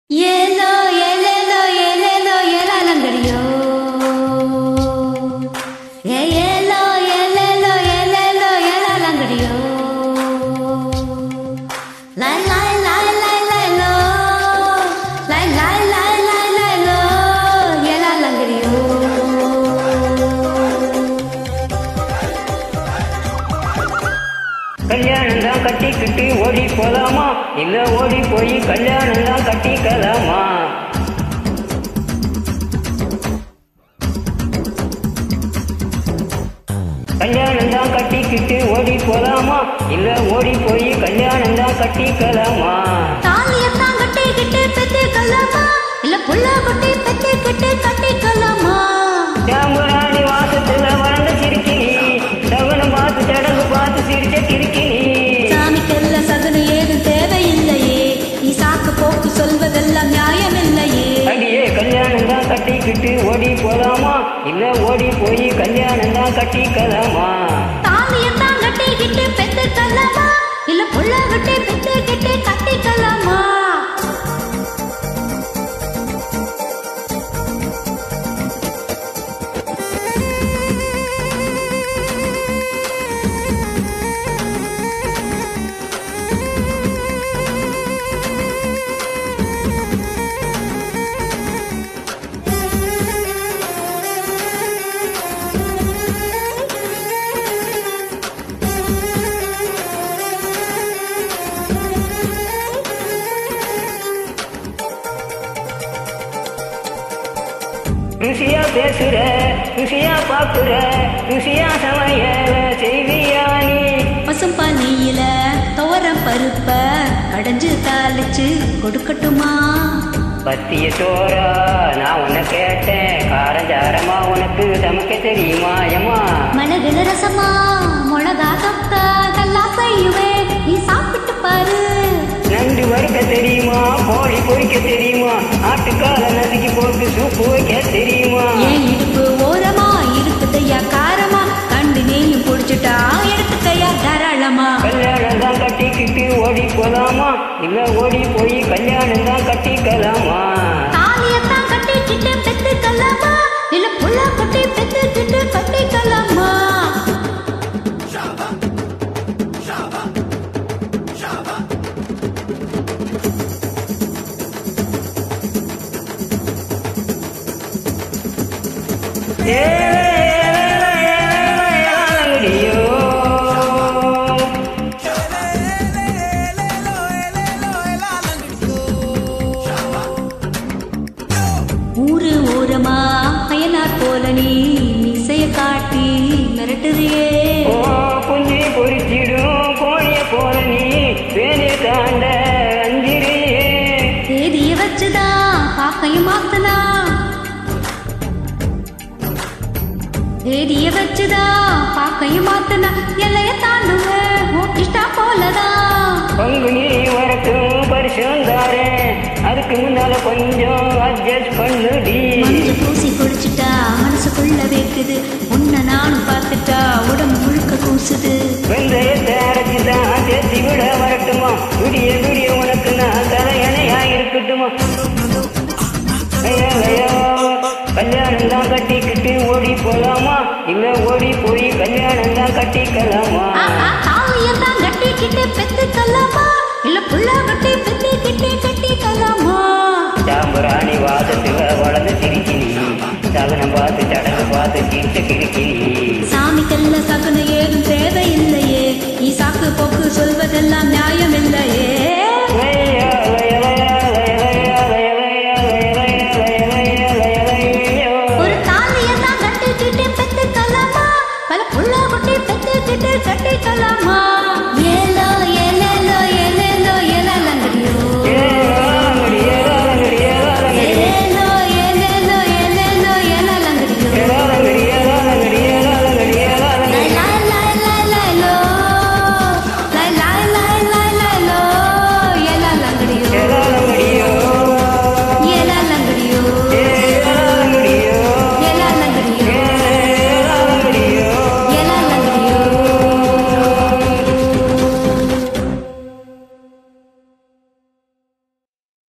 ஏலோ ஏலேலோ ஏலேலோ ஏலாலங்கடியோ ஏலோ ஏலேலோ ஏலேலோ ஏலாலங்கடியோ லை லை லை லை லை லோ லை லை லை லை லை லோ ஏலாலங்கடியோ கல்யாணம் தான் கட்டிக்கிட்டு ஓடி போலாமா இல்ல ஓடி போய் கல்யாணம் தான் கட்டிக்கலாமா? கல்யாணம் தான் கட்டிக்கிட்டு ஓடி போலாமா இல்ல ஓடி போய் கல்யாணம் தான் கட்டிக்கலாமா? தாலியத்தான் கட்டிக்கிட்டு பெத்துக்கலாமா இல்ல புள்ள குட்டி பெத்துக்கிட்டு கட்டிக்கலாமா? சாம்பராணி வாசத்துல வளர்ந்த சிரிக்கினி சகுனம் பார்த்து சடங்கு பார்த்து சிரிச்ச கிரிக்கினி சாமிக்கெல்லாம் சகுனம் ஏதும் தேவையில்லையே நீ சாக்கு போக்கு சொல்வதெல்லாம் நியாயமில்லையே. அடியே கல்யாணம் தான் கட்டிக்கிட்டு ஓடி போலாமா இல்ல ஓடி போய் கல்யாணம் தான் கட்டிக்கலாமா? தாலியத்தான் கட்டிக்கிட்டு பெத்துக்கலாமா இல்ல புள்ள குட்டி பெத்துக்கிட்டு கட்டிக்கலாமா? ருசியா பேசுற ருசியா பாக்குற ருசியா சமையல செய்வியா நீ? பசும்பா நெய்யில துவரம் பருப்ப கடைஞ்சு தாளிச்சு கொடுக்கட்டுமா? பத்திய சோறா நான் உன்னை கேட்டேன் காரஞ்சாரமா உனக்கு சமைக்க தெரியுமா ஏமா? மனதில ரசமா மிளகா தொக்க நல்லா செய்யுவேன் நீ சாப்பிட்டு பாரு. நண்டு வறுக்க தெரியுமா கோழி பொரிக்க தெரியுமா ஆட்டுக்கால நசுக்கி போட்டு சூப்பு வைக்க தெரியுமா? ஏன் இடுப்பு ஓரமா இருக்குதையா காரமா கண்டு நெய்யும் புடிச்சுட்டா எடுத்துக்கையா தாராளமா? கல்யாணம் தான் கட்டிக்கிட்டு ஓடி போலாமா இல்ல ஓடி போய் கல்யாணம் தான் கட்டிக்கலாமா? தாலியத்தான் கட்டிக்கிட்டு பெத்துக்கலாமா இல்ல புள்ள குட்டி பெத்துக்கிட்டு கட்டிக்கலாமா? ஊரு ஓரமா பயனார் போல நீ மீசைய காட்டி மிரட்டுறியே. புஞ்சி பொறிச்சிடும் கோழிய போல நீ வேலை தாண்ட அஞ்சிரியே. தேதிய வச்சுதான் பாக்கையும் மாத்தனா தேதிய வச்சுதான் பாக்கையும் மாத்தனா எல்லைய தாண்டுவேன் இஷ்டா போலதான். பங்குனி வரட்டும் பரிசம் தாரேன் அதுக்கு முன்னால கொஞ்சம் அட்ஜஸ்ட் பண்ணுடி. மஞ்சள் பூசி குடிச்சிட்டா மனசுக்குள்ள வைக்குது உன்னை நானும் பார்த்துட்டா உடம்பு முழுக்க கூசுது. வெந்தயத்தை அரைச்சுதான் தேத்தி விட வரட்டுமா விடிய விடிய உனக்கு நான் தலையணையா இருக்கட்டுமா? கல்யாணம் தான் கட்டிக்கிட்டு ஓடி போலாமா இல்ல ஓடி போய் கல்யாணம் தான் கட்டிக்கலாமா? தாலியத்தான் கட்டிக்கிட்டு பெத்துக்கலாமா இல்ல புள்ள குட்டி பெத்துக்கிட்டு கட்டிக்கலாமா? சாம்பராணி வாதத்துல வளர்ந்து சிரிக்கினி சகனம் பார்த்து சடங்கு பார்த்து சிரிச்ச கிரிக்கினி சாமிக்கெல்லாம் சகுனம் ஏதும் தேவையில்லையே நீ சாக்கு போக்கு சொல்வதெல்லாம் நியாயம்